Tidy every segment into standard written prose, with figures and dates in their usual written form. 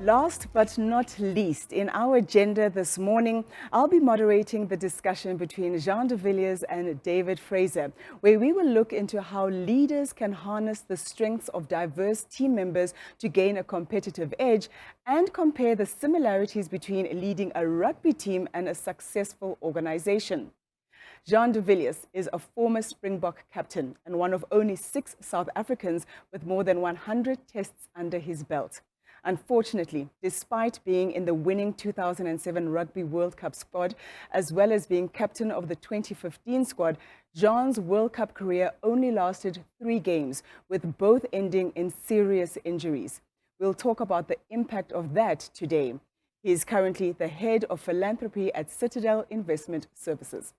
Last but not least, in our agenda this morning, I'll be moderating the discussion between Jean de Villiers and David Fraser, where we will look into how leaders can harness the strengths of diverse team members to gain a competitive edge and compare the similarities between leading a rugby team and a successful organization. Jean de Villiers is a former Springbok captain and one of only 6 South Africans with more than 100 tests under his belt. Unfortunately, despite being in the winning 2007 Rugby World Cup squad, as well as being captain of the 2015 squad, Jean's World Cup career only lasted 3 games, with both ending in serious injuries. We'll talk about the impact of that today. He is currently the head of Philanthropy at Citadel Investment Services.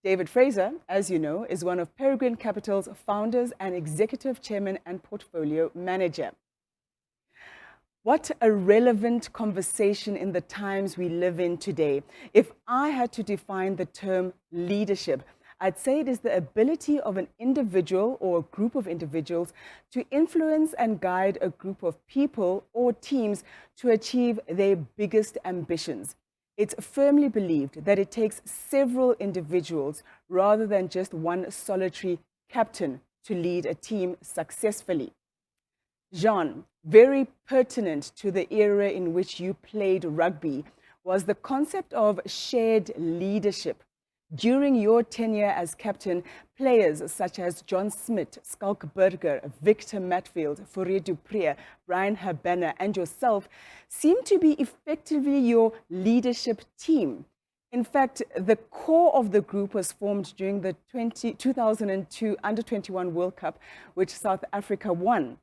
David Fraser, as you know, is one of Peregrine Capital's founders and executive chairman and portfolio manager. What a relevant conversation in the times we live in today. If I had to define the term leadership, I'd say it is the ability of an individual or a group of individuals to influence and guide a group of people or teams to achieve their biggest ambitions. It's firmly believed that it takes several individuals rather than just one solitary captain to lead a team successfully. Jean, very pertinent to the era in which you played rugby, was the concept of shared leadership. During your tenure as captain, players such as John Smith, Skalk Burger, Victor Matfield, Fourier Dupré, Brian Habana, and yourself seem to be effectively your leadership team. In fact, the core of the group was formed during the 2002 Under-21 World Cup, which South Africa won.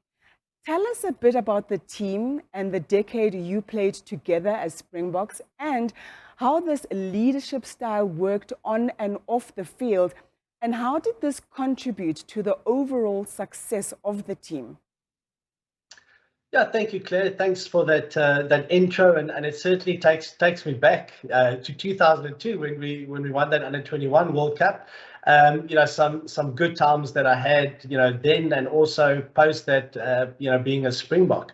Tell us a bit about the team and the decade you played together as Springboks and how this leadership style worked on and off the field, and how did this contribute to the overall success of the team? Yeah, thank you, Claire. Thanks for that intro, and it certainly takes me back to 2002 when we won that Under-21 World Cup. Some good times that I had, then and also post that, being a Springbok.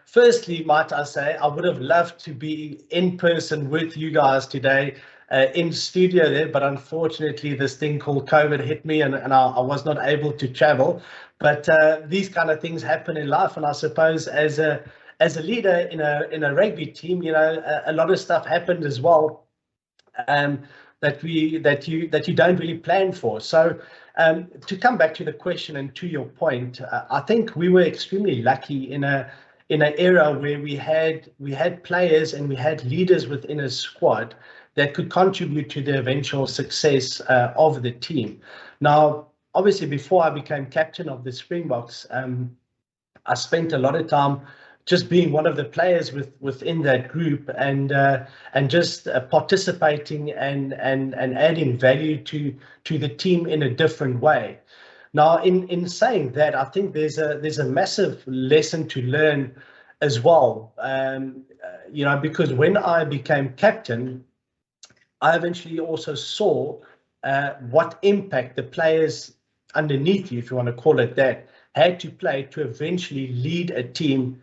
Firstly, might I say, I would have loved to be in person with you guys today in studio there, but unfortunately this thing called COVID hit me and I was not able to travel. But these kind of things happen in life, and I suppose as a leader in a rugby team, a lot of stuff happened as well. That you don't really plan for. So to come back to the question and to your point, I think we were extremely lucky in an era where we had players and we had leaders within a squad that could contribute to the eventual success of the team. Now, obviously, before I became captain of the Springboks, I spent a lot of time just being one of the players within that group and just participating and adding value to the team in a different way. Now, in saying that, I think there's a massive lesson to learn as well. Because when I became captain, I eventually also saw what impact the players underneath you, if you want to call it that, had to play to eventually lead a team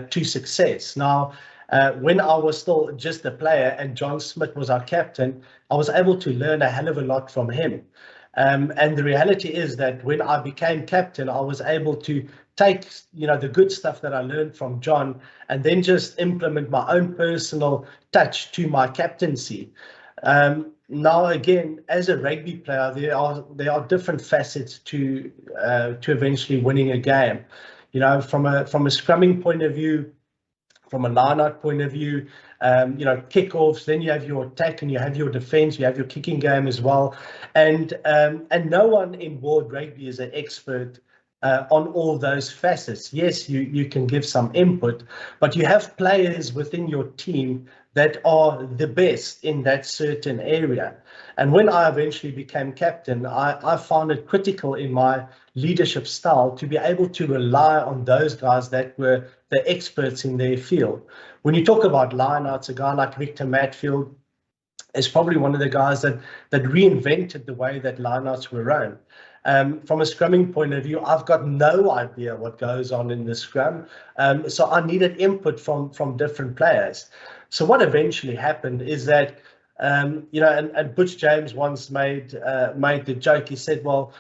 to success. Now, when I was still just a player and John Smith was our captain, I was able to learn a hell of a lot from him. And the reality is that when I became captain, I was able to take, the good stuff that I learned from John and then just implement my own personal touch to my captaincy. Now, again, as a rugby player, there are different facets to eventually winning a game. From a scrumming point of view, from a line-out point of view, kickoffs, then you have your attack and you have your defense, you have your kicking game as well. And no one in world rugby is an expert on all those facets. Yes, you can give some input, but you have players within your team that are the best in that certain area. And when I eventually became captain, I found it critical in my leadership style to be able to rely on those guys that were the experts in their field. When you talk about lineouts, a guy like Victor Matfield, is probably one of the guys that reinvented the way that lineouts were run. From a scrumming point of view, I've got no idea what goes on in the scrum, so I needed input from different players. So what eventually happened is that, and Butch James once made the joke. He said, "Well,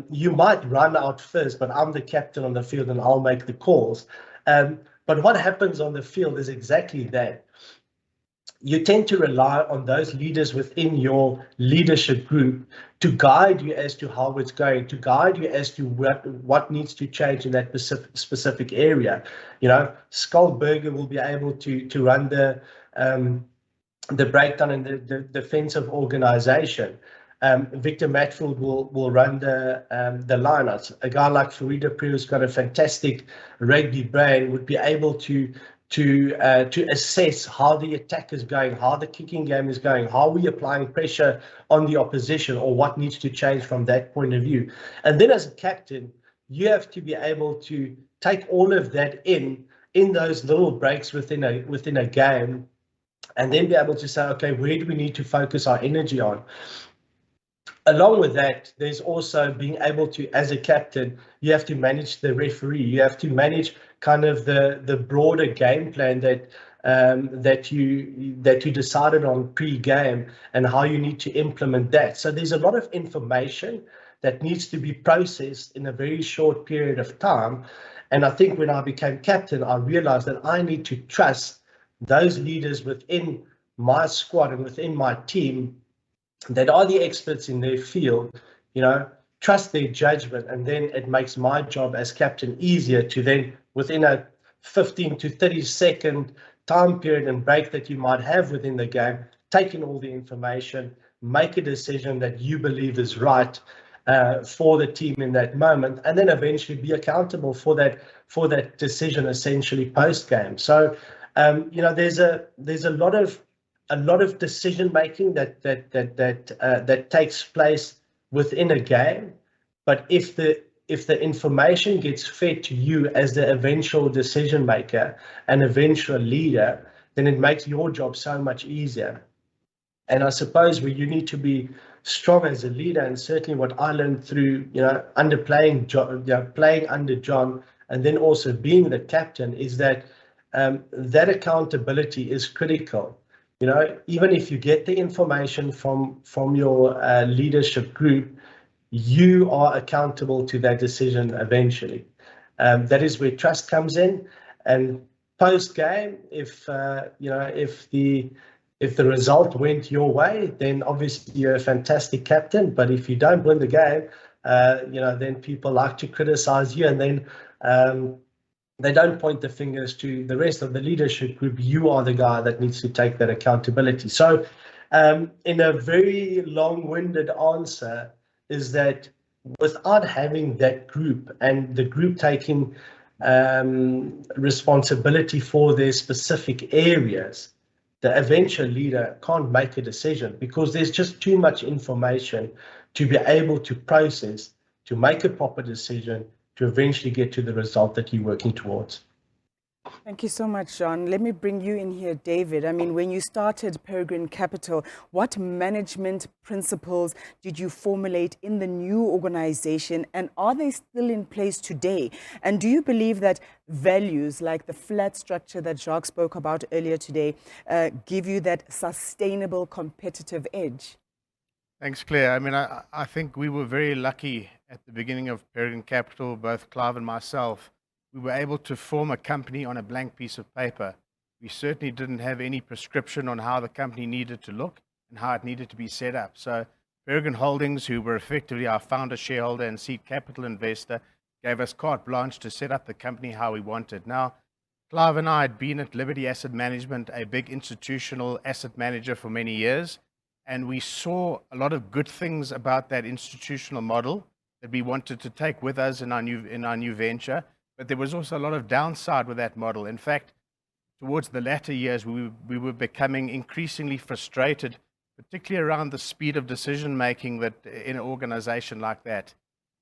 you might run out first, but I'm the captain on the field and I'll make the calls." But what happens on the field is exactly that. You tend to rely on those leaders within your leadership group to guide you as to how it's going, to guide you as to what needs to change in that specific area. Skullberger will be able to run the breakdown in the defensive organization. Victor Matfield will run the lineouts. A guy like Farida Priya, who's got a fantastic rugby brain, would be able to assess how the attack is going, how the kicking game is going, how we applying pressure on the opposition, or what needs to change from that point of view. And then as a captain, you have to be able to take all of that in those little breaks within a game, and then be able to say, okay, where do we need to focus our energy on? Along with that, there's also being able to, as a captain, you have to manage the referee. You have to manage kind of the broader game plan that you decided on pre-game, and how you need to implement that. So there's a lot of information that needs to be processed in a very short period of time. And I think when I became captain, I realized that I need to trust those leaders within my squad and within my team that are the experts in their field, trust their judgment. And then it makes my job as captain easier to then, within a 15 to 30 second time period and break that you might have within the game, take in all the information, make a decision that you believe is right for the team in that moment, and then eventually be accountable for that decision, essentially post game. So there's a lot of decision making that takes place within a game. But if the information gets fed to you as the eventual decision maker and eventual leader, then it makes your job so much easier. And I suppose where you need to be strong as a leader, and certainly what I learned through playing under John, and then also being the captain, is that that accountability is critical. Even if you get the information from your leadership group, you are accountable to that decision eventually. That is where trust comes in. And post game, if the result went your way, then obviously you're a fantastic captain. But if you don't win the game, then people like to criticize you, and then they don't point the fingers to the rest of the leadership group. You are the guy that needs to take that accountability. So in a very long-winded answer, is that without having that group and the group taking responsibility for their specific areas, the eventual leader can't make a decision, because there's just too much information to be able to process, to make a proper decision, to eventually get to the result that you're working towards. Thank you so much, John. Let me bring you in here, David. I mean, when you started Peregrine Capital, what management principles did you formulate in the new organization, and are they still in place today? And do you believe that values like the flat structure that Jacques spoke about earlier today give you that sustainable competitive edge? Thanks, Claire. I mean, I think we were very lucky at the beginning of Peregrine Capital, both Clive and myself. We were able to form a company on a blank piece of paper. We certainly didn't have any prescription on how the company needed to look and how it needed to be set up. So Peregrine Holdings, who were effectively our founder, shareholder, and seed capital investor, gave us carte blanche to set up the company how we wanted. Now, Clive and I had been at Liberty Asset Management, a big institutional asset manager, for many years, and we saw a lot of good things about that institutional model that we wanted to take with us in our new venture. But there was also a lot of downside with that model. In fact, towards the latter years, we were becoming increasingly frustrated, particularly around the speed of decision making that in an organization like that.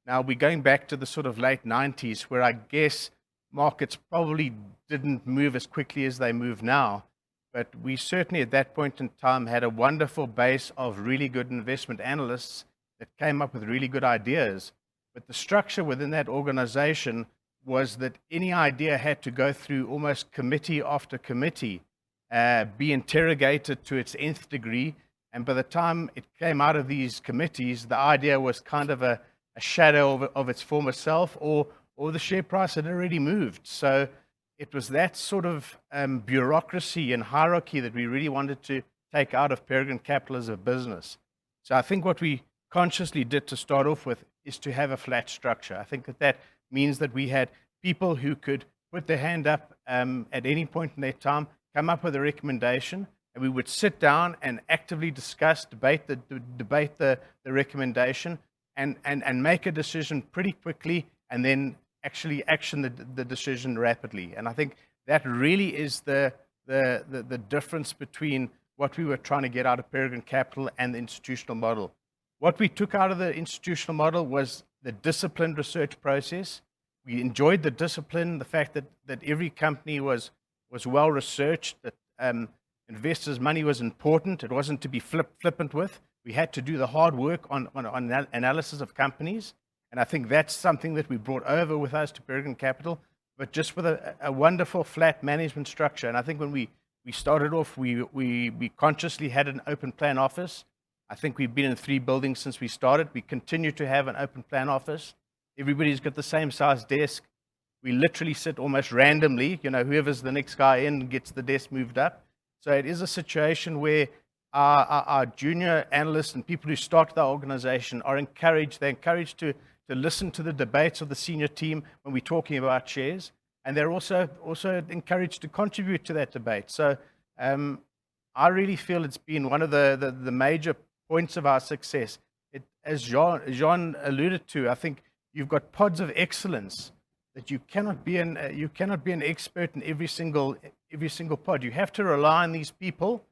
Now, we're going back to the sort of late 90s, where I guess markets probably didn't move as quickly as they move now. but we certainly at that point in time had a wonderful base of really good investment analysts that came up with really good ideas. But the structure within that organization was that any idea had to go through almost committee after committee, be interrogated to its nth degree. And by the time it came out of these committees, the idea was kind of a shadow of its former self, or the share price had already moved. So it was that sort of bureaucracy and hierarchy that we really wanted to take out of Peregrine Capital as a business. So I think what we consciously did to start off with is to have a flat structure. I think that means that we had people who could put their hand up at any point in their time, come up with a recommendation, and we would sit down and actively discuss, debate the recommendation, and make a decision pretty quickly, and then actually action the decision rapidly. And I think that really is the difference between what we were trying to get out of Peregrine Capital and the institutional model. What we took out of the institutional model was the disciplined research process. We enjoyed the discipline, the fact that every company was well researched, that investors' money was important. It wasn't to be flippant with. We had to do the hard work on analysis of companies. And I think that's something that we brought over with us to Peregrine Capital, but just with a wonderful flat management structure. And I think when we started off, we consciously had an open plan office. I think we've been in 3 buildings since we started. We continue to have an open plan office. Everybody's got the same size desk. We literally sit almost randomly. Whoever's the next guy in gets the desk moved up. So it is a situation where our junior analysts and people who start the organization are encouraged. They're encouraged to listen to the debates of the senior team when we're talking about shares. And they're also encouraged to contribute to that debate. So I really feel it's been one of the major points of our success. As Jean alluded to, I think you've got pods of excellence that you cannot be an expert in every single pod. You have to rely on these people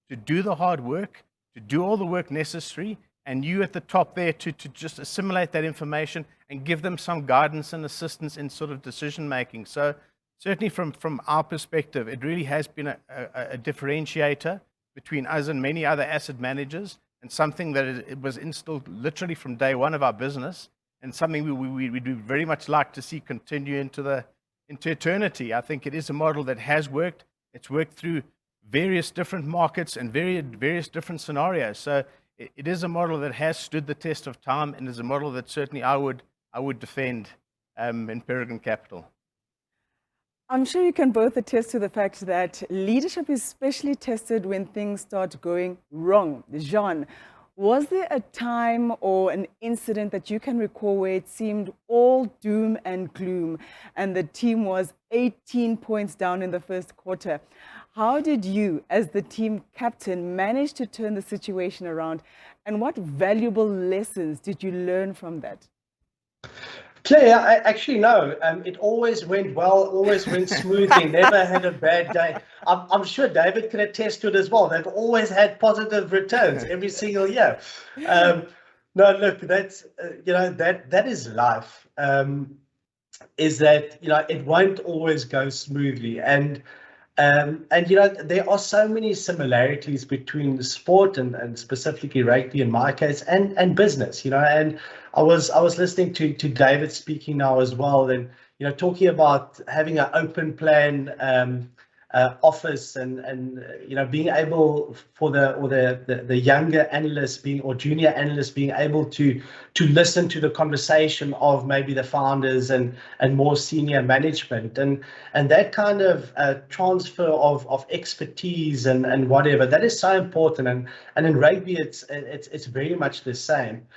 to do the hard work, to do all the work necessary, and you at the top there to just assimilate that information and give them some guidance and assistance in sort of decision making. So certainly from our perspective, it really has been a differentiator between us and many other asset managers, and something that it was instilled literally from day one of our business, and something we would very much like to see continue into eternity. I think it is a model that has worked. It's worked through various different markets and various different scenarios. So it is a model that has stood the test of time, and is a model that certainly I would defend in Peregrine Capital. I'm sure you can both attest to the fact that leadership is especially tested when things start going wrong. Jean, was there a time or an incident that you can recall where it seemed all doom and gloom and the team was 18 points down in the first quarter? How did you, as the team captain, manage to turn the situation around, and what valuable lessons did you learn from that? Claire, I actually know. It always went well, always went smoothly, never had a bad day. I'm sure David can attest to it as well. They've always had positive returns every single year. No, look, that's, that is life. Is that, it won't always go smoothly. And there are so many similarities between the sport and specifically rugby in my case and business, and I was listening to David speaking now as well, and talking about having an open plan office and being able for the younger analysts or junior analysts being able to listen to the conversation of maybe the founders and more senior management, and that kind of transfer of expertise and whatever, that is so important, and in rugby it's very much the same.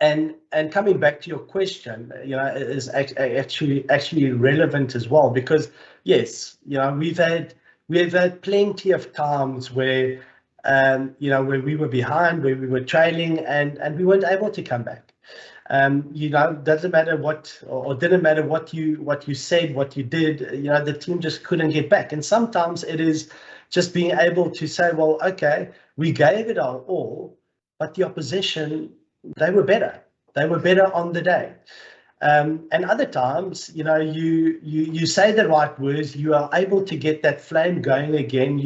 And coming back to your question, is actually relevant as well, because yes, we've had plenty of times where where we were behind, where we were trailing, and we weren't able to come back. Doesn't matter didn't matter what you said, what you did, the team just couldn't get back. And sometimes it is just being able to say, well, okay, we gave it our all, but the opposition, they were better. They were better on the day. And other times, you say the right words, you are able to get that flame going again.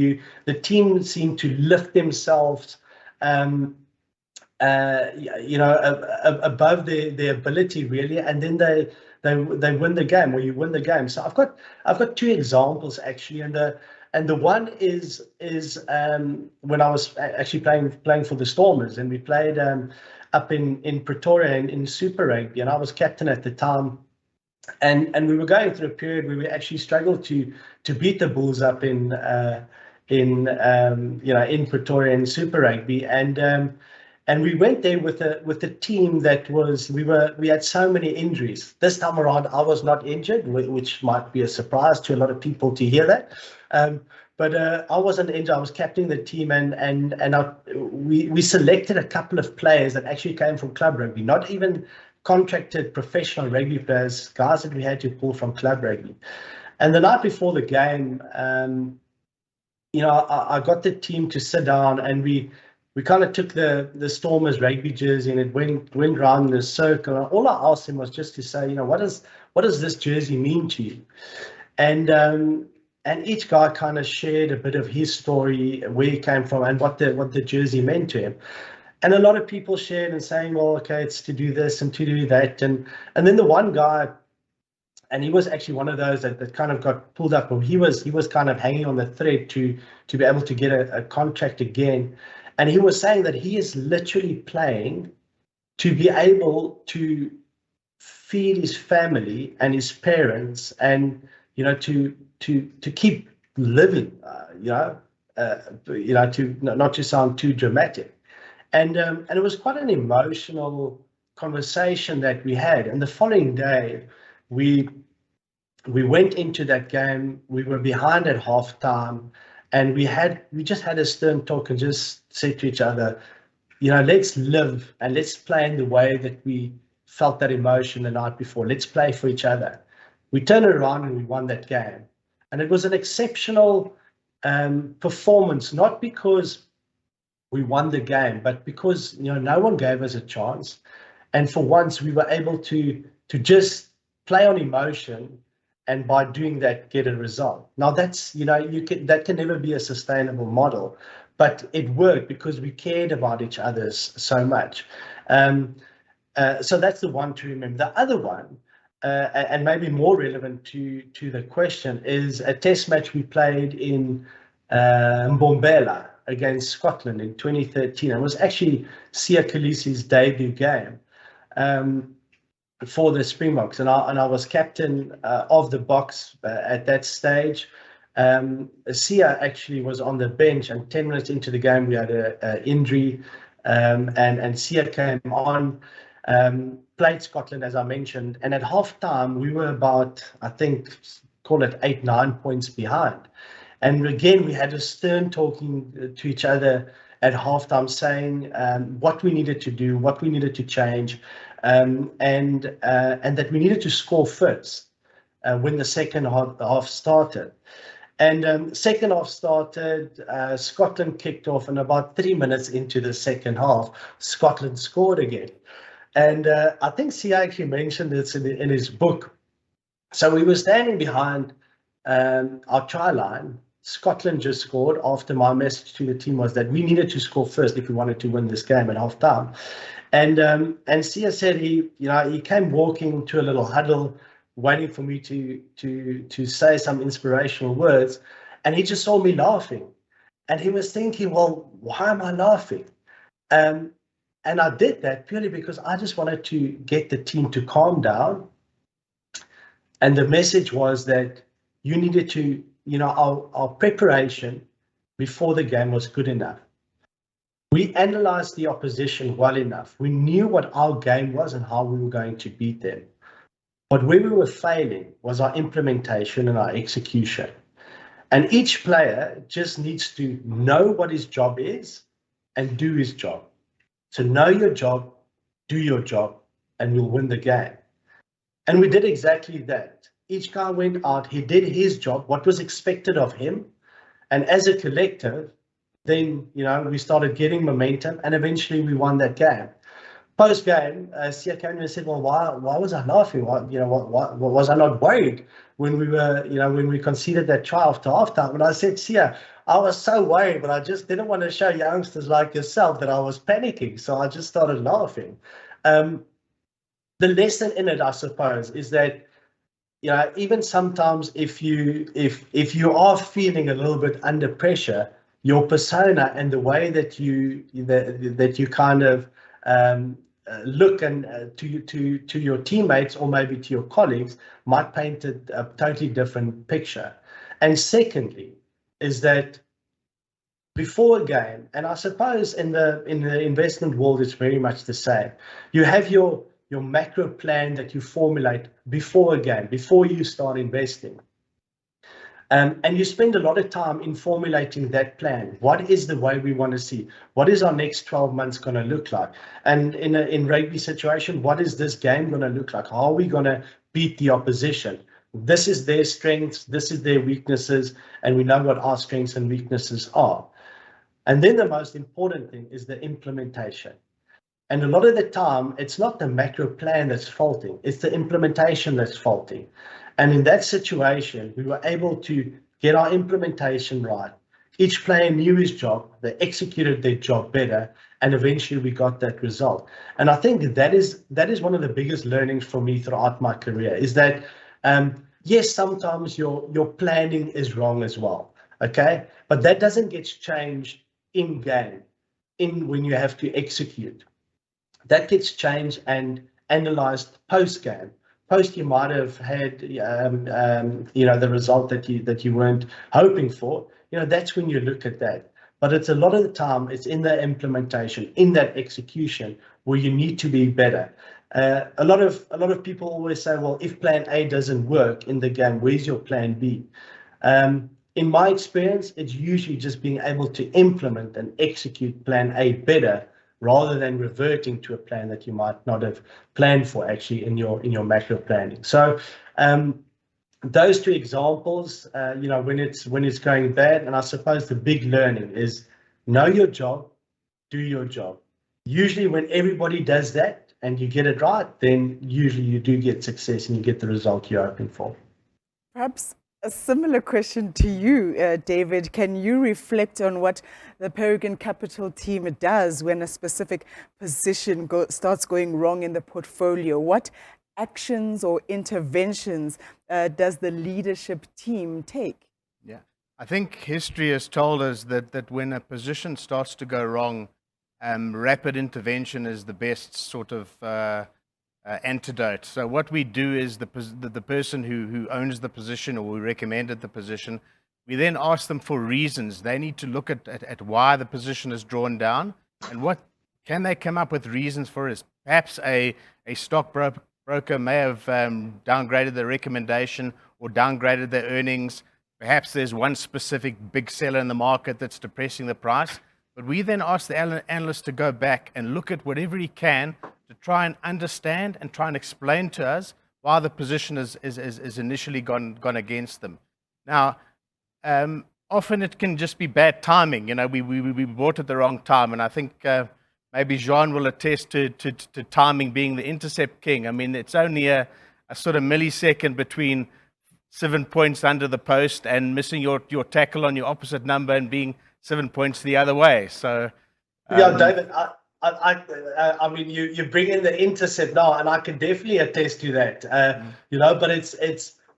The team seem to lift themselves, above their ability really, and then they win the game, or you win the game. So I've got two examples actually, and the one is when I was actually playing for the Stormers, and we played up in Pretoria in Super Rugby, and I was captain at the time, and we were going through a period where we actually struggled to beat the Bulls up in Pretoria in Super Rugby, and we went there with a team that we had so many injuries. This time around, I was not injured, which might be a surprise to a lot of people to hear that. But I wasn't injured. I was captaining the team, and we selected a couple of players that actually came from club rugby, not even contracted professional rugby players, guys that we had to pull from club rugby. And the night before the game, I got the team to sit down, and we kind of took the Stormers rugby jersey, and it went around in a circle. And all I asked him was just to say, what does this jersey mean to you? And each guy kind of shared a bit of his story, where he came from, and what the jersey meant to him. And a lot of people shared and saying, well, okay, it's to do this and to do that. And then the one guy, and he was actually one of those that kind of got pulled up, or he was kind of hanging on the thread to be able to get a contract again. And he was saying that he is literally playing to be able to feed his family and his parents, and to keep living, to not to sound too dramatic. And it was quite an emotional conversation that we had. And the following day, we went into that game. We were behind at halftime, and we just had a stern talk and just said to each other, let's live and let's play in the way that we felt that emotion the night before. Let's play for each other. We turned around and we won that game. And it was an exceptional performance, not because we won the game, but because no one gave us a chance. And for once, we were able to just play on emotion, and by doing that, get a result. Now that's that can never be a sustainable model, but it worked because we cared about each other so much. So that's the one to remember. The other one, and maybe more relevant to the question, is a test match we played in Mbombela against Scotland in 2013. It was actually Siya Kolisi's debut game for the Springboks, and I was captain of the Boks at that stage. Siya actually was on the bench, and 10 minutes into the game we had an injury, and Siya came on, played Scotland as I mentioned, and at halftime we were about, I think, call it 8-9 points behind. And again, we had a stern talking to each other at halftime, saying what we needed to do, what we needed to change, and that we needed to score first when the second half started. And second half started, Scotland kicked off, and about 3 minutes into the second half, Scotland scored again. And I think Siya actually mentioned this in his book. So we were standing behind our try line. Scotland just scored after my message to the team was that we needed to score first if we wanted to win this game at half time. And Siya said he came walking to a little huddle, waiting for me to say some inspirational words, and he just saw me laughing, and he was thinking, well, why am I laughing? And I did that purely because I just wanted to get the team to calm down. And the message was that you needed to, our preparation before the game was good enough. We analyzed the opposition well enough. We knew what our game was and how we were going to beat them. But where we were failing was our implementation and our execution. And each player just needs to know what his job is and do his job. So know your job, do your job, and you'll win the game. And we did exactly that. Each guy went out, he did his job, what was expected of him. And as a collective, then, we started getting momentum, and eventually we won that game. Post game, Sia came and said, "Well, why was I laughing? Why was I not worried when we conceded that try after halftime?" And I said, "Sia, I was so worried, but I just didn't want to show youngsters like yourself that I was panicking, so I just started laughing." The lesson in it, I suppose, is that even sometimes if you are feeling a little bit under pressure, your persona and the way that you kind of look and to your teammates or maybe to your colleagues might paint a totally different picture. And secondly, is that before a game, and I suppose in the investment world it's very much the same. You have your macro plan that you formulate before a game, before you start investing. And you spend a lot of time in formulating that plan. What is the way we want to see? What is our next 12 months going to look like? And in rugby situation, what is this game going to look like? How are we going to beat the opposition? This is their strengths, this is their weaknesses, and we know what our strengths and weaknesses are. And then the most important thing is the implementation. And a lot of the time, it's not the macro plan that's faulty, it's the implementation that's faulty. And in that situation, we were able to get our implementation right. Each player knew his job, they executed their job better, and eventually we got that result. And I think that is one of the biggest learnings for me throughout my career, is that yes, sometimes your planning is wrong as well, okay? But that doesn't get changed in game, when you have to execute. That gets changed and analyzed post game. Post, you might have had the result that you weren't hoping for. That's when you look at that. But it's a lot of the time it's in the implementation, in that execution, where you need to be better. A lot of people always say, well, if plan A doesn't work in the game, where's your plan B? In my experience, it's usually just being able to implement and execute plan A better, rather than reverting to a plan that you might not have planned for actually in your macro planning. So those two examples, when it's going bad, and I suppose the big learning is know your job, do your job. Usually when everybody does that and you get it right, then usually you do get success and you get the result you're hoping for. Perhaps a similar question to you, David. Can you reflect on what the Peregrine Capital team does when a specific position starts going wrong in the portfolio? What actions or interventions does the leadership team take? Yeah, I think history has told us that when a position starts to go wrong, rapid intervention is the best sort of antidote. So what we do is the person who owns the position, or who recommended the position, we then ask them for reasons. They need to look at why the position is drawn down, and what can they come up with reasons for it. Perhaps a stockbroker may have downgraded the recommendation or downgraded their earnings. Perhaps there's one specific big seller in the market that's depressing the price. But we then ask the analyst to go back and look at whatever he can to try and understand and try and explain to us why the position is initially gone against them. Now, often it can just be bad timing. We bought at the wrong time, and I think maybe Jean will attest to timing being the intercept king. I mean, it's only a sort of millisecond between 7 points under the post and missing your tackle on your opposite number and being 7 points the other way. So yeah, David, I mean, you bring in the intercept now, and I can definitely attest to that. But it's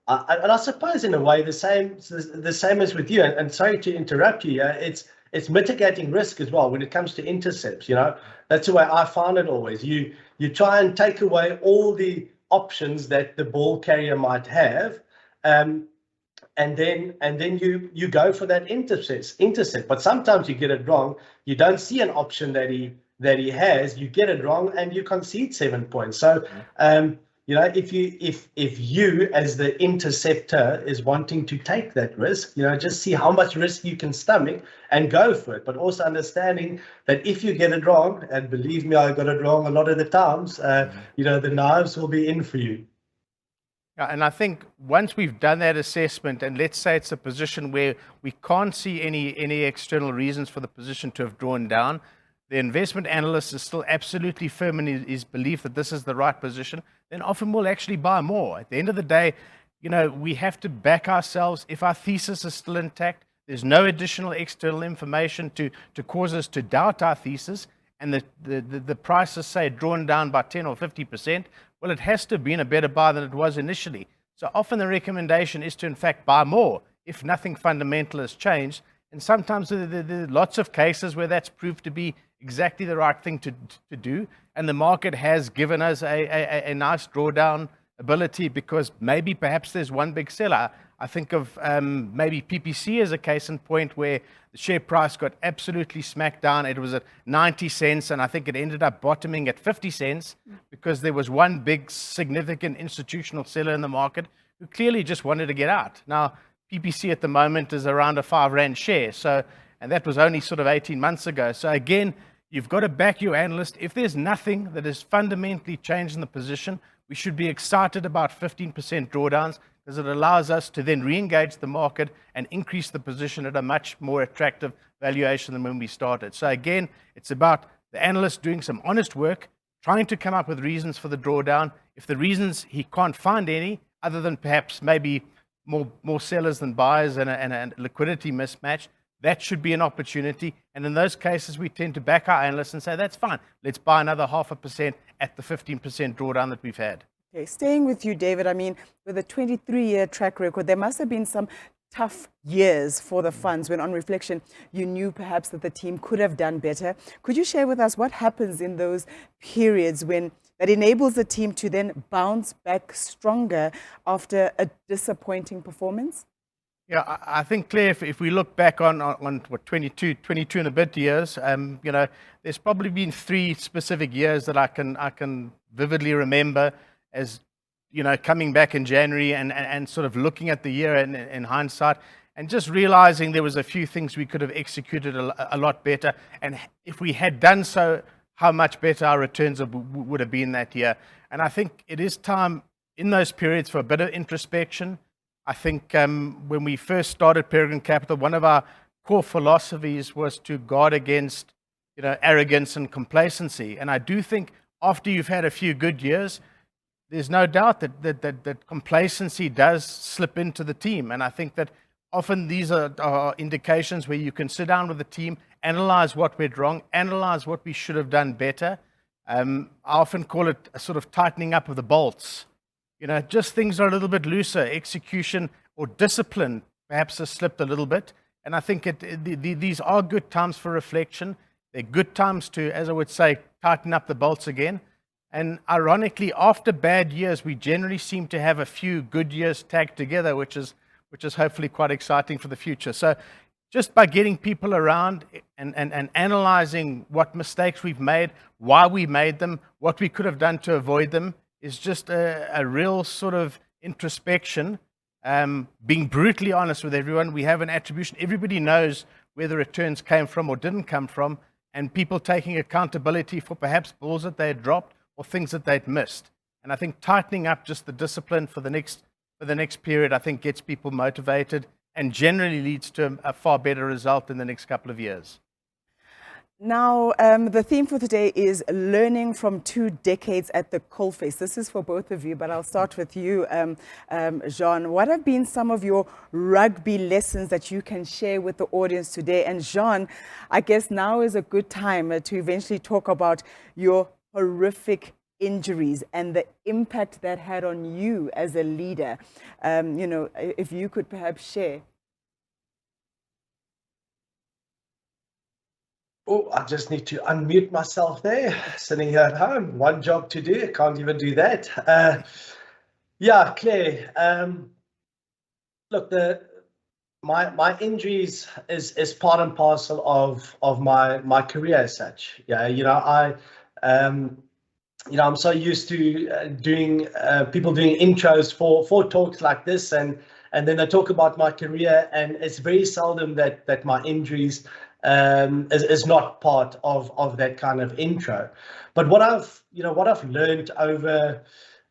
and I suppose in a way the same as with you. And sorry to interrupt you. It's mitigating risk as well when it comes to intercepts. That's the way I find it always. You try and take away all the options that the ball carrier might have. And then you go for that intercept. But sometimes you get it wrong. You don't see an option that he has. You get it wrong and you concede 7 points. So if you as the interceptor is wanting to take that risk, just see how much risk you can stomach and go for it. But also understanding that if you get it wrong, and believe me, I got it wrong a lot of the times, the knives will be in for you. Yeah, and I think once we've done that assessment, and let's say it's a position where we can't see any external reasons for the position to have drawn down, the investment analyst is still absolutely firm in his belief that this is the right position, then often we'll actually buy more. At the end of the day, we have to back ourselves. If our thesis is still intact, there's no additional external information to cause us to doubt our thesis, and the price is, say, drawn down by 10 or 50%, well, it has to have been a better buy than it was initially. So often the recommendation is to, in fact, buy more if nothing fundamental has changed. And sometimes there are lots of cases where that's proved to be exactly the right thing to do. And the market has given us a nice drawdown ability because maybe perhaps there's one big seller. I think of maybe PPC as a case in point where the share price got absolutely smacked down. It was at 90 cents, and I think it ended up bottoming at 50 cents because there was one big significant institutional seller in the market who clearly just wanted to get out. Now, PPC at the moment is around a 5 Rand share, and that was only sort of 18 months ago. So again, you've got to back your analyst. If there's nothing that has fundamentally changed in the position, we should be excited about 15% drawdowns because it allows us to then re-engage the market and increase the position at a much more attractive valuation than when we started. So again, it's about the analyst doing some honest work, trying to come up with reasons for the drawdown. If the reasons he can't find any, other than perhaps maybe more sellers than buyers and a liquidity mismatch, that should be an opportunity. And in those cases, we tend to back our analysts and say, that's fine. Let's buy another 0.5% at the 15% drawdown that we've had. Okay, staying with you, David, I mean, with a 23-year track record, there must have been some tough years for the funds when, on reflection, you knew perhaps that the team could have done better. Could you share with us what happens in those periods that enables the team to then bounce back stronger after a disappointing performance? Yeah, I think, Claire, if we look back on what 22 and a bit years, there's probably been 3 specific years that I can vividly remember as, coming back in January and sort of looking at the year in hindsight and just realizing there was a few things we could have executed a lot better. And if we had done so, how much better our returns would have been that year. And I think it is time in those periods for a bit of introspection. I think when we first started Peregrine Capital, one of our core philosophies was to guard against, arrogance and complacency. And I do think after you've had a few good years, there's no doubt that complacency does slip into the team. And I think that often these are indications where you can sit down with the team, analyze what went wrong, analyze what we should have done better. I often call it a sort of tightening up of the bolts. Just things are a little bit looser. Execution or discipline perhaps has slipped a little bit. And I think these are good times for reflection. They're good times to, as I would say, tighten up the bolts again. And ironically, after bad years, we generally seem to have a few good years tagged together, which is hopefully quite exciting for the future. So just by getting people around and analyzing what mistakes we've made, why we made them, what we could have done to avoid them, is just a real sort of introspection, being brutally honest with everyone. We have an attribution. Everybody knows where the returns came from or didn't come from, and people taking accountability for perhaps balls that they had dropped or things that they'd missed. And I think tightening up just the discipline for the next period, I think gets people motivated and generally leads to a far better result in the next couple of years. Now, the theme for today is learning from 2 decades at the coalface. This is for both of you, but I'll start with you, Jean. What have been some of your rugby lessons that you can share with the audience today? And Jean, I guess now is a good time to eventually talk about your horrific injuries and the impact that had on you as a leader. If you could perhaps share. Oh, I just need to unmute myself there, sitting here at home. One job to do, I can't even do that. Yeah, Claire, look, my injuries is part and parcel of my career as such. Yeah, I'm so used to doing people doing intros for talks like this, and then I talk about my career, and it's very seldom that my injuries is not part of that kind of intro. But what I've learned over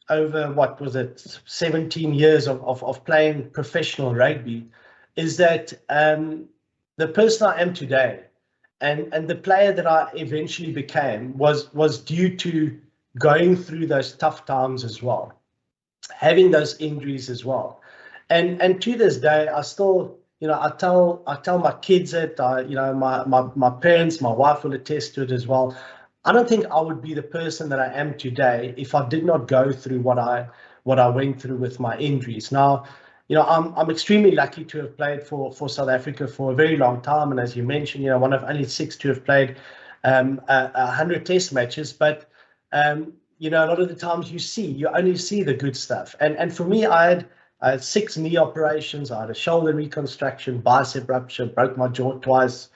what was it, 17 years of playing professional rugby, is that the person I am today And the player that I eventually became was due to going through those tough times as well, having those injuries as well. And to this day, I still, I tell my kids it, my parents, my wife will attest to it as well. I don't think I would be the person that I am today if I did not go through what I went through with my injuries. Now, I'm extremely lucky to have played for South Africa for a very long time, and as you mentioned, one of only 6 to have played 100 Test matches. But a lot of the times you only see the good stuff. And for me, I had 6 knee operations. I had a shoulder reconstruction, bicep rupture, broke my jaw twice,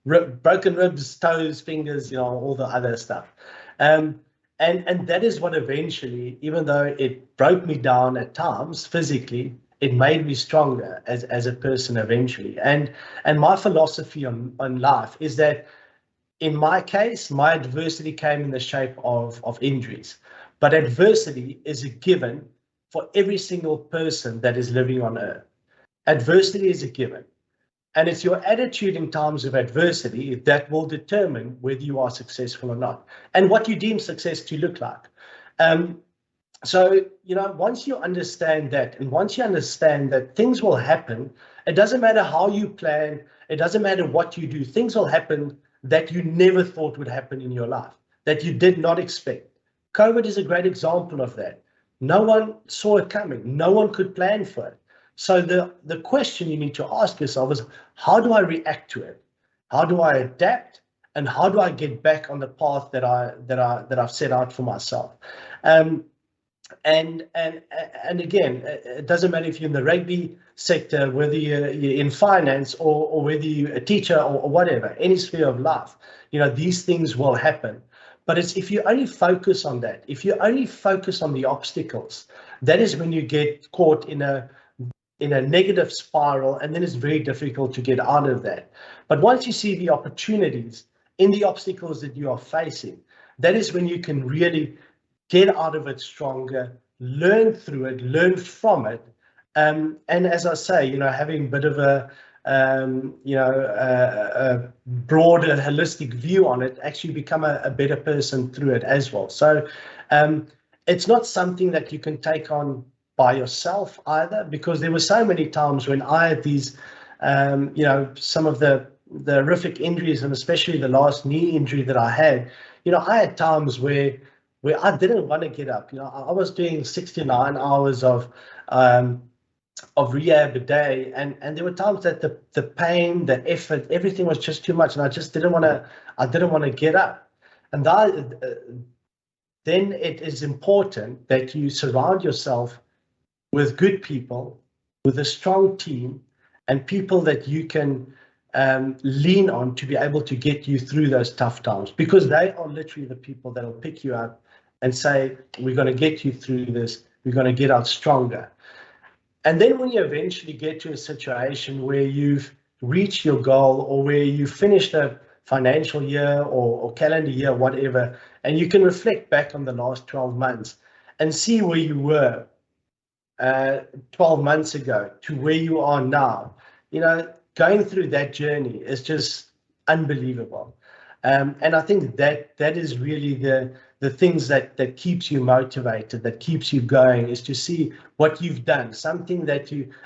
broken ribs, toes, fingers, all the other stuff. And that is what eventually, even though it broke me down at times physically, it made me stronger as a person eventually. And my philosophy on life is that in my case, my adversity came in the shape of injuries. But adversity is a given for every single person that is living on earth. Adversity is a given. And it's your attitude in times of adversity that will determine whether you are successful or not, and what you deem success to look like. So, once you understand that, and once you understand that things will happen, it doesn't matter how you plan, it doesn't matter what you do, things will happen that you never thought would happen in your life, that you did not expect. COVID is a great example of that. No one saw it coming. No one could plan for it. So the question you need to ask yourself is, how do I react to it? How do I adapt? And how do I get back on the path that I've set out for myself? And again, it doesn't matter if you're in the rugby sector, whether you're in finance or whether you're a teacher or whatever, any sphere of life, these things will happen. But it's if you only focus on that, if you only focus on the obstacles, that is when you get caught in a negative spiral, and then it's very difficult to get out of that. But once you see the opportunities in the obstacles that you are facing, that is when you can really get out of it stronger, learn through it, learn from it. And as I say, having a bit of a broader, holistic view on it, actually become a better person through it as well. So it's not something that you can take on by yourself either, because there were so many times when I had these, some of the horrific injuries, and especially the last knee injury that I had, I had times where I didn't want to get up. I was doing 69 hours of rehab a day, and there were times that the pain, the effort, everything was just too much, and I just didn't want to get up. And then it is important that you surround yourself with good people, with a strong team, and people that you can lean on to be able to get you through those tough times, because they are literally the people that will pick you up and say, we're going to get you through this, we're going to get out stronger. And then when you eventually get to a situation where you've reached your goal, or where you finished a financial year or calendar year, whatever, and you can reflect back on the last 12 months and see where you were 12 months ago to where you are now, going through that journey is just unbelievable. And I think that is really the things that keeps you motivated, that keeps you going, is to see what you've done,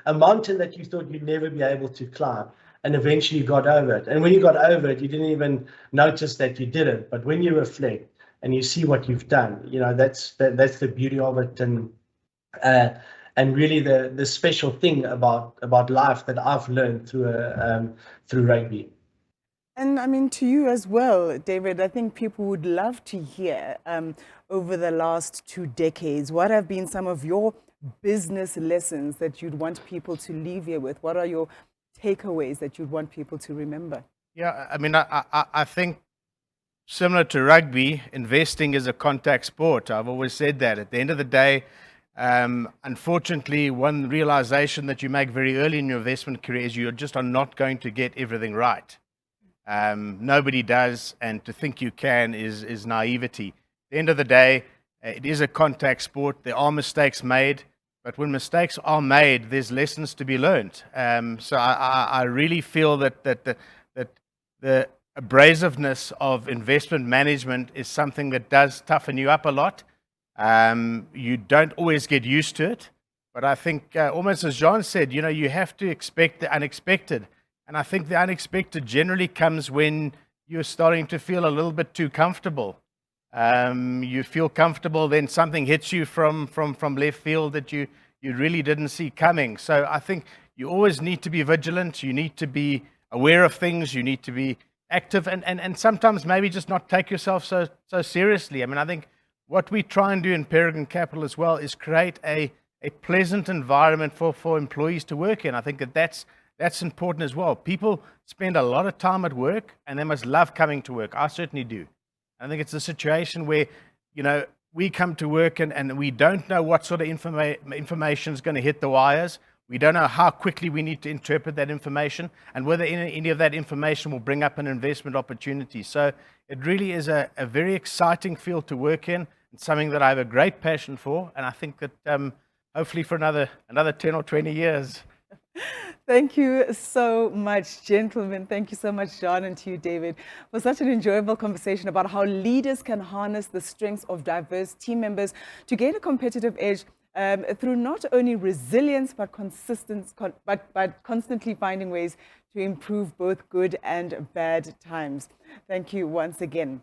a mountain that you thought you'd never be able to climb, and eventually you got over it. And when you got over it, you didn't even notice that you did it. But when you reflect and you see what you've done, that's the beauty of it. And really the special thing about life that I've learned through rugby. And I mean, to you as well, David, I think people would love to hear over the last 2 decades, what have been some of your business lessons that you'd want people to leave here with? What are your takeaways that you'd want people to remember? Yeah, I mean, I think similar to rugby, investing is a contact sport. I've always said that. At the end of the day, unfortunately, one realization that you make very early in your investment career is you just are not going to get everything right. Nobody does, and to think you can is naivety. At the end of the day, it is a contact sport. There are mistakes made, but when mistakes are made, there's lessons to be learned. So I really feel that the abrasiveness of investment management is something that does toughen you up a lot. You don't always get used to it, but I think almost as Jean said, you have to expect the unexpected. And I think the unexpected generally comes when you're starting to feel a little bit too comfortable. You feel comfortable, then something hits you from left field that you really didn't see coming. So I think you always need to be vigilant. You need to be aware of things. You need to be active, and sometimes maybe just not take yourself so seriously. I mean, I think what we try and do in Peregrine Capital as well is create a pleasant environment for employees to work in. I think that's important as well. People spend a lot of time at work, and they must love coming to work. I certainly do. I think it's a situation where, we come to work and we don't know what sort of information is going to hit the wires. We don't know how quickly we need to interpret that information and whether any of that information will bring up an investment opportunity. So it really is a very exciting field to work in, and something that I have a great passion for. And I think that hopefully for another 10 or 20 years. Thank you so much, gentlemen. Thank you so much, John, and to you, David, for such an enjoyable conversation about how leaders can harness the strengths of diverse team members to gain a competitive edge through not only resilience, but constantly finding ways to improve both good and bad times. Thank you once again.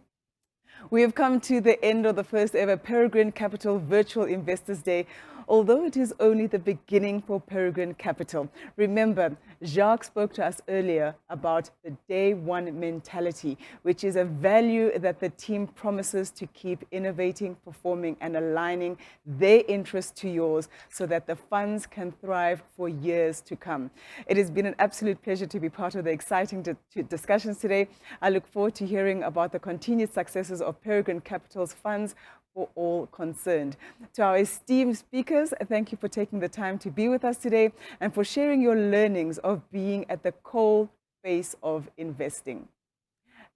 We have come to the end of the first ever Peregrine Capital Virtual Investors Day, although it is only the beginning for Peregrine Capital. Remember, Jacques spoke to us earlier about the day one mentality, which is a value that the team promises to keep innovating, performing, and aligning their interests to yours so that the funds can thrive for years to come. It has been an absolute pleasure to be part of the exciting discussions today. I look forward to hearing about the continued successes of Peregrine Capital's funds for all concerned. To our esteemed speakers, thank you for taking the time to be with us today and for sharing your learnings of being at the coal face of investing.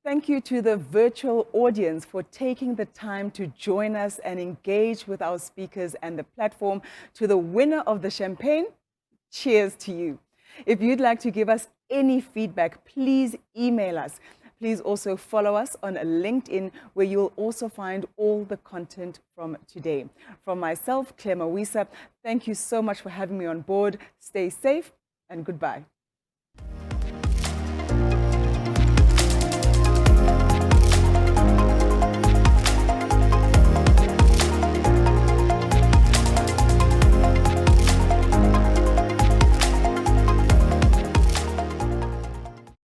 Thank you to the virtual audience for taking the time to join us and engage with our speakers and the platform. To the winner of the champagne, cheers to you. If you'd like to give us any feedback, please email us. Please also follow us on LinkedIn, where you'll also find all the content from today. From myself, Claire Mawisa, thank you so much for having me on board. Stay safe and goodbye.